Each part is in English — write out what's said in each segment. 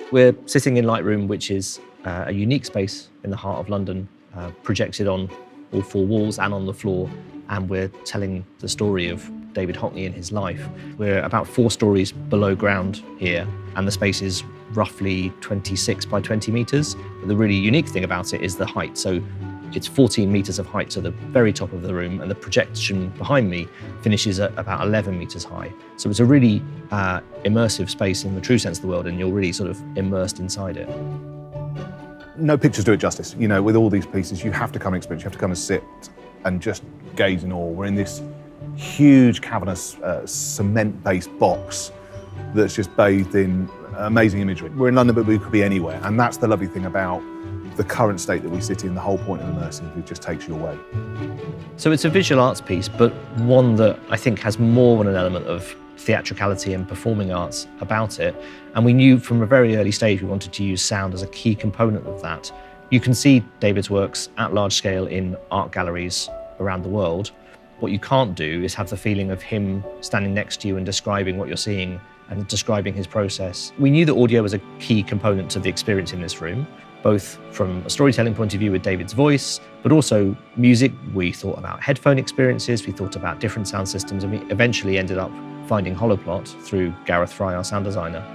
We're sitting in Lightroom, which is a unique space in the heart of London, projected on all four walls and on the floor, and we're telling the story of David Hockney and his life. We're about 4 stories below ground here, and the space is roughly 26 by 20 meters. But the really unique thing about it is the height. So it's 14 meters of height to the very top of the room, and the projection behind me finishes at about 11 meters high. So it's a really immersive space in the true sense of the word, and you're really sort of immersed inside it. No pictures do it justice. You know, with all these pieces, you have to come and experience, you have to come and sit and just gaze in awe. We're in this huge cavernous cement-based box that's just bathed in amazing imagery. We're in London, but we could be anywhere. And that's the lovely thing about the current state that we sit in. The whole point of immersive, it just takes you away. So it's a visual arts piece, but one that I think has more than an element of theatricality and performing arts about it. And we knew from a very early stage we wanted to use sound as a key component of that. You can see David's works at large scale in art galleries around the world. What you can't do is have the feeling of him standing next to you and describing what you're seeing and describing his process. We knew that audio was a key component to the experience in this room, both from a storytelling point of view with David's voice, but also music. We thought about headphone experiences, we thought about different sound systems, and we eventually ended up finding HOLOPLOT through Gareth Fry, our sound designer.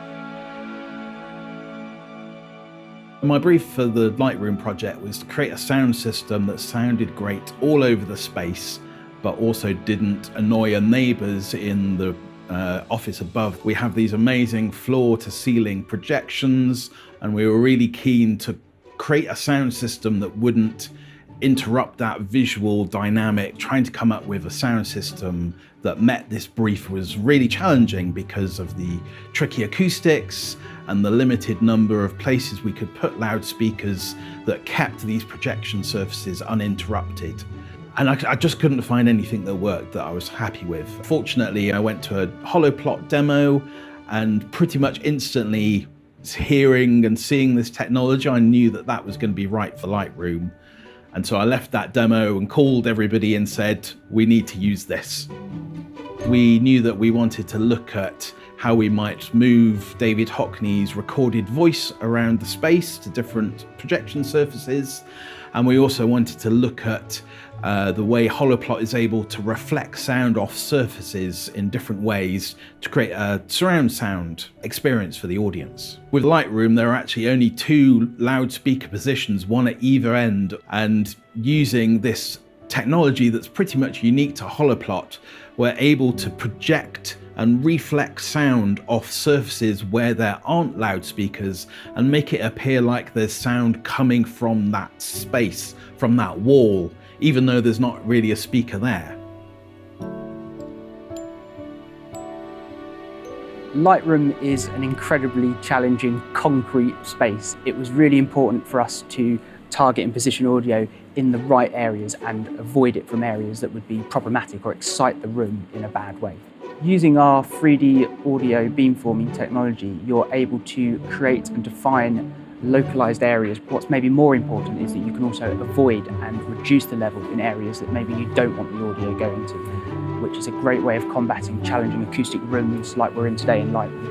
My brief for the Lightroom project was to create a sound system that sounded great all over the space, but also didn't annoy our neighbours in the office above. We have these amazing floor-to-ceiling projections, and we were really keen to create a sound system that wouldn't interrupt that visual dynamic. Trying to come up with a sound system that met this brief was really challenging because of the tricky acoustics and the limited number of places we could put loudspeakers that kept these projection surfaces uninterrupted. And I just couldn't find anything that worked that I was happy with. Fortunately, I went to a HOLOPLOT demo, and pretty much instantly hearing and seeing this technology, I knew that that was going to be right for Lightroom. And so I left that demo and called everybody and said, we need to use this. We knew that we wanted to look at how we might move David Hockney's recorded voice around the space to different projection surfaces. And we also wanted to look at the way HOLOPLOT is able to reflect sound off surfaces in different ways to create a surround sound experience for the audience. With Lightroom, there are actually only 2 loudspeaker positions, one at either end, and using this technology that's pretty much unique to HOLOPLOT, we're able to project and reflect sound off surfaces where there aren't loudspeakers and make it appear like there's sound coming from that space, from that wall, even though there's not really a speaker there. Lightroom is an incredibly challenging concrete space. It was really important for us to target and position audio in the right areas and avoid it from areas that would be problematic or excite the room in a bad way. Using our 3D audio beamforming technology, you're able to create and define localized areas. What's maybe more important is that you can also avoid and reduce the level in areas that maybe you don't want the audio going to, which is a great way of combating challenging acoustic rooms like we're in today in Lightroom.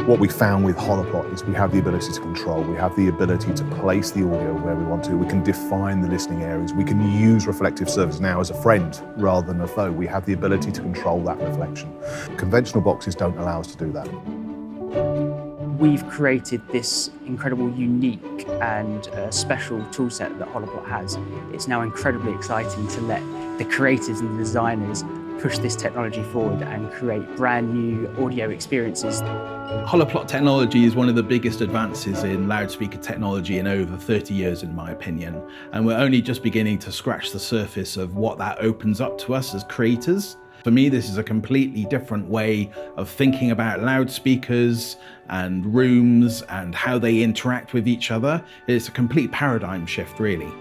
What we found with HOLOPLOT is we have the ability to control, we have the ability to place the audio where we want to, we can define the listening areas, we can use reflective surface now as a friend rather than a foe. We have the ability to control that reflection. Conventional boxes don't allow us to do that. We've created this incredible, unique and special toolset that HOLOPLOT has. It's now incredibly exciting to let the creators and the designers push this technology forward and create brand new audio experiences. HOLOPLOT technology is one of the biggest advances in loudspeaker technology in over 30 years, in my opinion. And we're only just beginning to scratch the surface of what that opens up to us as creators. For me, this is a completely different way of thinking about loudspeakers and rooms and how they interact with each other. It's a complete paradigm shift, really.